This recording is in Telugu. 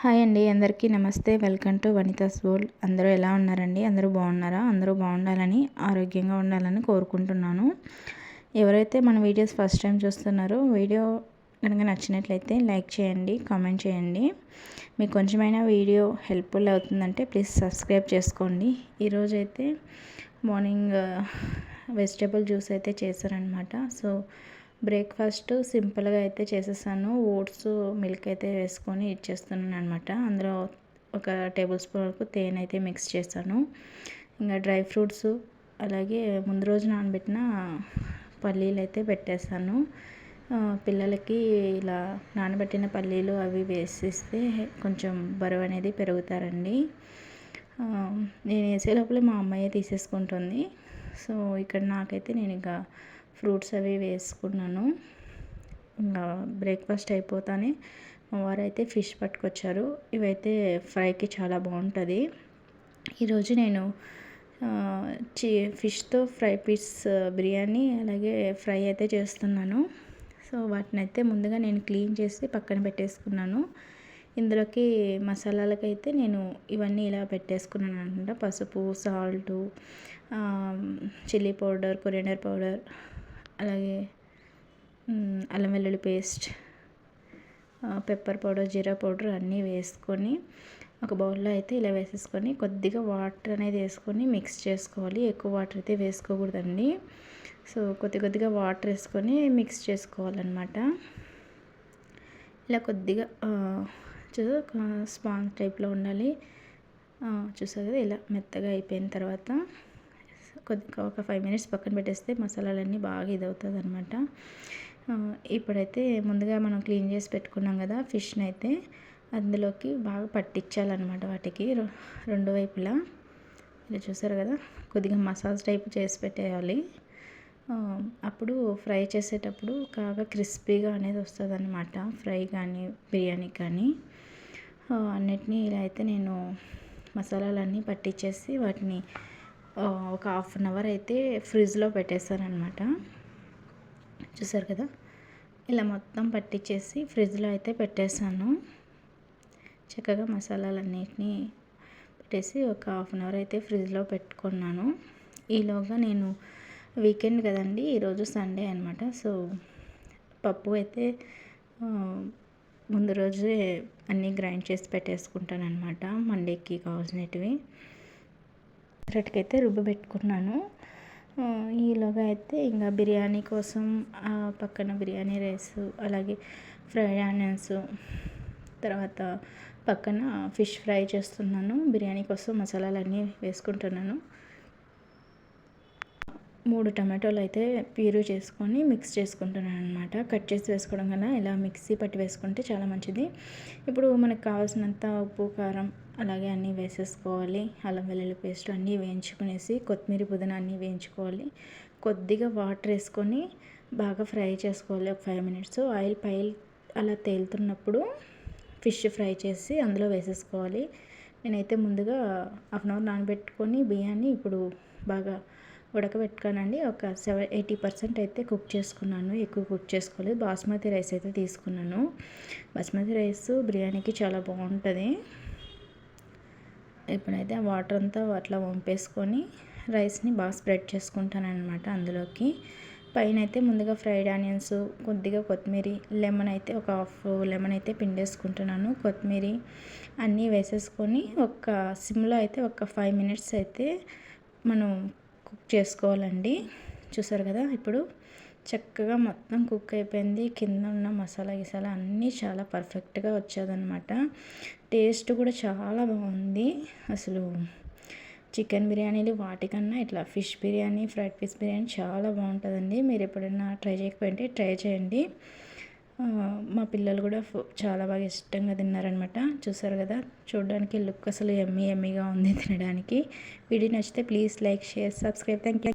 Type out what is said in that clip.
హాయ్ అండి, అందరికీ నమస్తే. Welcome to Vanitha's world. అందరూ ఎలా ఉన్నారండి? అందరూ బాగున్నారా? అందరూ బాగుండాలని, ఆరోగ్యంగా ఉండాలని కోరుకుంటున్నాను. ఎవరైతే మన వీడియోస్ ఫస్ట్ టైం చూస్తున్నారో వీడియో కనుక నచ్చినట్లయితే లైక్ చేయండి, కామెంట్ చేయండి. మీకు కొంచెమైనా వీడియో హెల్ప్ఫుల్ అవుతుందంటే ప్లీజ్ సబ్స్క్రైబ్ చేసుకోండి. ఈరోజైతే మార్నింగ్ వెజిటేబుల్ జ్యూస్ అయితే చేశారనమాట. సో బ్రేక్ఫాస్ట్ సింపుల్గా అయితే చేసేసాను. ఓట్స్ మిల్క్ అయితే వేసుకొని ఇచ్చేస్తున్నాను అనమాట. అందులో ఒక టేబుల్ స్పూన్ వరకు తేనె అయితే మిక్స్ చేశాను. ఇంకా డ్రై ఫ్రూట్స్ అలాగే ముందు రోజు నానబెట్టిన పల్లీలు అయితే పెట్టేశాను. పిల్లలకి ఇలా నానబెట్టిన పల్లీలు అవి వేసిస్తే కొంచెం బరువు అనేది పెరుగుతారండి. నేను వేసే లోపలే మా అమ్మాయి తీసేసుకుంటుంది. సో ఇక్కడ నాకైతే నేను ఇంకా ఫ్రూట్స్ అవి వేసుకున్నాను. ఇంకా బ్రేక్ఫాస్ట్ అయిపోతానే మా వారైతే ఫిష్ పట్టుకొచ్చారు. ఇవైతే ఫ్రైకి చాలా బాగుంటుంది. ఈరోజు నేను ఫిష్తో ఫ్రై పీస్ బిర్యానీ అలాగే ఫ్రై అయితే చేస్తున్నాను. సో వాటిని అయితే ముందుగా నేను క్లీన్ చేసి పక్కన పెట్టేసుకున్నాను. ఇందులోకి మసాలాలకైతే నేను ఇవన్నీ ఇలా పెట్టేసుకున్నాను అనమాట. పసుపు, salt, chilli powder, coriander powder, అలాగే అల్లం వెల్లుల్లి పేస్ట్, పెప్పర్ పౌడర్, జీరా పౌడర్ అన్నీ వేసుకొని ఒక బౌల్లో అయితే ఇలా వేసేసుకొని కొద్దిగా వాటర్ అనేది వేసుకొని మిక్స్ చేసుకోవాలి. ఎక్కువ వాటర్ అయితే వేసుకోకూడదండి. సో కొద్దిగా వాటర్ వేసుకొని మిక్స్ చేసుకోవాలన్నమాట. ఇలా కొద్దిగా స్పాంజ్ టైప్లో ఉండాలి. చూసారు కదా, ఇలా మెత్తగా అయిపోయిన తర్వాత కొద్దిగా ఒక 5 మినిట్స్ పక్కన పెట్టేస్తే మసాలాలన్నీ బాగా ఇదవుతుంది అనమాట. ఇప్పుడైతే ముందుగా మనం క్లీన్ చేసి పెట్టుకున్నాం కదా ఫిష్ని అయితే అందులోకి బాగా పట్టించాలన్నమాట. వాటికి రెండు వైపులా ఇలా చూసారు కదా, కొద్దిగా మసాజ్ టైప్ చేసి పెట్టేయాలి. అప్పుడు ఫ్రై చేసేటప్పుడు బాగా క్రిస్పీగా అనేది వస్తుంది అనమాట. ఫ్రై కానీ బిర్యానీ కానీ అన్నిటినీ ఇలా అయితే నేను మసాలాలన్నీ పట్టించేసి వాటిని ఒక 1/2 అవర్ అయితే ఫ్రిడ్జ్లో పెట్టేస్తాను అనమాట. చూసారు కదా, ఇలా మొత్తం పట్టించేసి ఫ్రిడ్జ్లో అయితే పెట్టేసాను. చక్కగా మసాలాలన్నిటినీ పెట్టేసి ఒక 1/2 అవర్ అయితే ఫ్రిడ్జ్లో పెట్టుకున్నాను. ఈలోగా నేను వీకెండ్ కదండి, ఈరోజు సండే అనమాట. సో పప్పు అయితే ముందు రోజే అన్నీ గ్రైండ్ చేసి పెట్టేసుకుంటాను అనమాట. మండేకి కావాల్సినవి అయితే రుబ్బు పెట్టుకున్నాను. ఈలోగా అయితే ఇంకా బిర్యానీ కోసం పక్కన బిర్యానీ రైస్ అలాగే ఫ్రైడ్ ఆనియన్స్, తర్వాత పక్కన ఫిష్ ఫ్రై చేస్తున్నాను. బిర్యానీ కోసం మసాలాలన్నీ వేసుకుంటున్నాను. 3 టమాటోలు అయితే ప్యూరీ చేసుకొని మిక్స్ చేసుకుంటున్నాను అనమాట. కట్ చేసి వేసుకోవడం కన్నా ఇలా మిక్సీ పట్టి వేసుకుంటే చాలా మంచిది. ఇప్పుడు మనకు కావాల్సినంత ఉప్పు, కారం అలాగే అన్నీ వేసేసుకోవాలి. అల్లం వెల్లుల్లి పేస్ట్ అన్నీ వేయించుకునేసి కొత్తిమీర, పుదీనా అన్నీ వేయించుకోవాలి. కొద్దిగా వాటర్ వేసుకొని బాగా ఫ్రై చేసుకోవాలి. ఒక 5 మినిట్స్ ఆయిల్ అలా తేలుతున్నప్పుడు ఫిష్ ఫ్రై చేసి అందులో వేసేసుకోవాలి. నేనైతే ముందుగా 1/2 అవర్ నానబెట్టుకొని బియ్యాన్ని ఇప్పుడు బాగా ఉడకబెట్టుకోనండి. ఒక 80% అయితే కుక్ చేసుకున్నాను. ఎక్కువ కుక్ చేసుకోలేదు. బాస్మతి రైస్ అయితే తీసుకున్నాను. బాస్మతి రైస్ బిర్యానీకి చాలా బాగుంటుంది. ఇప్పుడైతే ఆ వాటర్ అంతా అట్లా వంపేసుకొని రైస్ని బాగా స్ప్రెడ్ చేసుకుంటాను అనమాట. అందులోకి పైన అయితే ముందుగా ఫ్రైడ్ ఆనియన్స్, కొద్దిగా కొత్తిమీర, లెమన్ అయితే ఒక 1/2 లెమన్ అయితే పిండేసుకుంటున్నాను. కొత్తిమీర అన్నీ వేసేసుకొని ఒక సిమ్లో అయితే ఒక 5 మినిట్స్ అయితే మనం కుక్ చేసుకోవాలండి. చూసారు కదా, ఇప్పుడు చక్కగా మొత్తం కుక్ అయిపోయింది. కింద ఉన్న మసాలా గిసాలా అన్నీ చాలా పర్ఫెక్ట్గా వచ్చేదన్నమాట. టేస్ట్ కూడా చాలా బాగుంది. అసలు చికెన్ బిర్యానీలు వాటికన్నా ఇట్లా fish biryani, fried piece biryani చాలా బాగుంటుందండి. మీరు ఎప్పుడైనా ట్రై చేయకపోతే ట్రై చేయండి. మా పిల్లలు కూడా చాలా బాగా ఇష్టంగా తిన్నారనమాట. చూసారు కదా, చూడడానికి లుక్ అసలు ఎమ్మీగా ఉంది తినడానికి. వీడియో నచ్చితే please like, share, subscribe. Thank you.